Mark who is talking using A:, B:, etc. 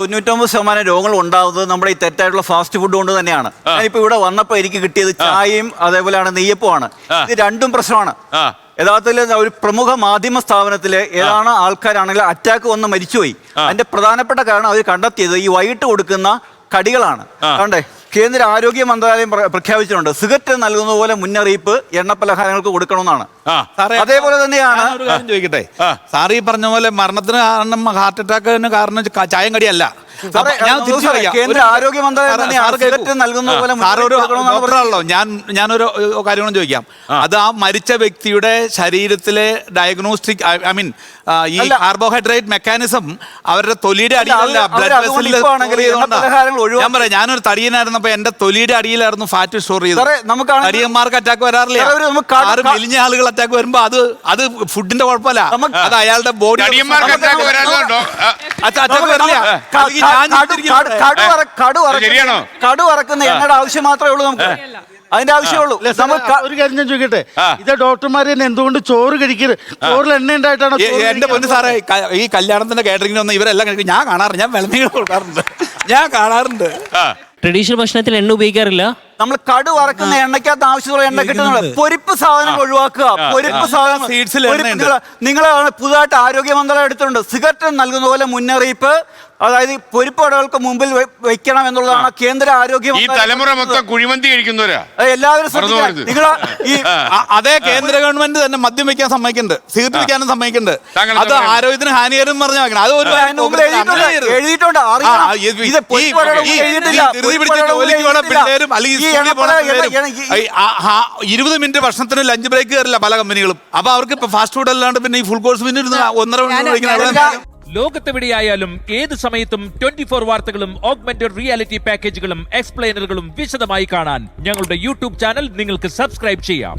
A: 99% രോഗങ്ങൾ ഉണ്ടാവുന്നത് നമ്മുടെ ഈ തെറ്റായിട്ടുള്ള ഫാസ്റ്റ് ഫുഡ് കൊണ്ട് തന്നെയാണ്. ഞാനിപ്പോ ഇവിടെ വന്നപ്പോ എനിക്ക് കിട്ടിയത് ചായയും അതേപോലെയാണ് നെയ്യപ്പമാണ്. ഇത് രണ്ടും പ്രശ്നമാണ്. യഥാർത്ഥത്തിൽ ഒരു പ്രമുഖ മാധ്യമ സ്ഥാപനത്തില് ഏതാണ് ആൾക്കാരാണെങ്കിൽ അറ്റാക്ക് വന്ന് മരിച്ചുപോയി. അതിന്റെ പ്രധാനപ്പെട്ട കാരണം അവർ കണ്ടെത്തിയത് ഈ വൈകിട്ട് കൊടുക്കുന്ന കടികളാണ്. കണ്ടേ, കേന്ദ്ര ആരോഗ്യ മന്ത്രാലയം പ്രഖ്യാപിച്ചിട്ടുണ്ട് സിഗരറ്റ് നൽകുന്ന പോലെ മുന്നറിയിപ്പ് എണ്ണ പലഹാരങ്ങൾക്ക് കൊടുക്കണമെന്നാണ്. അതേപോലെ തന്നെയാണ്.
B: ഒരു കാര്യം ചോദിക്കട്ടെ, സാർ ഈ പറഞ്ഞ പോലെ മരണത്തിന് കാരണം ഹാർട്ട് അറ്റാക്കിന് കാരണം ചായം കടിയല്ല.
A: കേന്ദ്ര ആരോഗ്യ മന്ത്രാലയം നൽകുന്ന പോലെ
B: ഡോക്ടറാണല്ലോ. ഞാനൊരു കാര്യങ്ങളും ചോദിക്കാം. അത് ആ മരിച്ച വ്യക്തിയുടെ ശരീരത്തിലെ ഡയഗ്നോസ്റ്റിക് ഈ കാർബോഹൈഡ്രേറ്റ് മെക്കാനിസം അവരുടെ തൊലിയുടെ അടിയിലല്ല, ബ്ലഡ് വെസലിൽ. ഞാൻ പറയാം, ഞാനൊരു തടിയനായിരുന്നപ്പോ എന്റെ തൊലിയുടെ അടിയിലായിരുന്നു ഫാറ്റ് സ്റ്റോർ ചെയ്തത്. തടിയന്മാർക്ക് അറ്റാക്ക് വരാറില്ല. മെലിഞ്ഞ ആളുകൾ അറ്റാക്ക് വരുമ്പോ അത് ഫുഡിന്റെ കുഴപ്പമില്ല, അത് അയാളുടെ ബോഡി അറ്റാക്ക് വരില്ല.
A: കടു വറക്കുന്ന എണ്ണയുടെ ആവശ്യം മാത്രമേ ഉള്ളൂ നമുക്ക്. അതിന്റെ ആവശ്യമുള്ളൂ.
C: ഒരു കാര്യം ഞാൻ ചോദിക്കട്ടെ, ഇത് ഡോക്ടർമാർ തന്നെ എന്തുകൊണ്ട് ചോറ് കഴിക്കരുത്? ചോറിൽ എണ്ണ ഉണ്ടായിട്ടാണ്.
B: എന്റെ പൊന്ന് സാറേ, ഈ കല്യാണത്തിന്റെ കാറ്ററിംഗിന് വന്ന് ഇവരെല്ലാം കഴിക്കും. ഞാൻ കാണാറുണ്ട്, ഞാൻ വിളമ്പി കൊടുക്കാറുണ്ട്, ഞാൻ കാണാറുണ്ട്.
D: ട്രഡീഷണൽ ഭക്ഷണത്തിൽ എണ്ണ ഉപയോഗിക്കാറില്ല.
A: നമ്മൾ കടു വറക്കുന്ന എണ്ണയ്ക്കകത്ത് ആവശ്യമുള്ള എണ്ണ കിട്ടുന്നത്. പൊരിപ്പ് സാധനങ്ങൾ ഒഴിവാക്കുക. പൊരിപ്പ് സാധനം നിങ്ങളാണ് പുതുതായിട്ട് ആരോഗ്യ മന്ത്രാലയം എടുത്തിട്ടുണ്ട്. സിഗരറ്റ് നൽകുന്ന പോലെ മുന്നറിയിപ്പ്, അതായത് പൊരിപ്പ് കടകൾക്ക് മുമ്പിൽ വെക്കണം എന്നുള്ളതാണ് കേന്ദ്ര ആരോഗ്യ
E: ഈ തലമുറ മൊത്തം കുഴിമന്തി കഴിക്കുന്നവരാ
A: എല്ലാവരും.
B: അതേ കേന്ദ്ര ഗവൺമെന്റ് തന്നെ മദ്യം വെക്കാൻ സമ്മതിക്കുന്നുണ്ട്, സിഗരറ്റ് വെക്കാനും സമ്മതിക്കുന്നുണ്ട്. അത് ആരോഗ്യത്തിന് ഹാനികരം പറഞ്ഞാൽ അത് ഒരു
A: എഴുതിയിട്ടുണ്ട്.
B: പിള്ളേരും അല്ലെങ്കിൽ 20 മിനിറ്റ് ഭക്ഷണത്തിന് ലഞ്ച് ബ്രേക്ക് കയറില്ല പല കമ്പനികളും. അപ്പൊ അവർക്ക് ഇപ്പൊ ഫാസ്റ്റ് ഫുഡ് അല്ലാണ്ട് പിന്നെ ഈ ഫുൾ കോഴ്സ് പിന്നെ 1.5 മണിക്കൂർ.
F: ലോകത്തെവിടെയായാലും ഏത് സമയത്തും 24 വാർത്തകളും ഓഗ്മെന്റഡ് റിയാലിറ്റി പാക്കേജുകളും എക്സ്പ്ലെയിനറുകളും വിശദമായി കാണാൻ ഞങ്ങളുടെ യൂട്യൂബ് ചാനൽ നിങ്ങൾക്ക് സബ്സ്ക്രൈബ് ചെയ്യാം.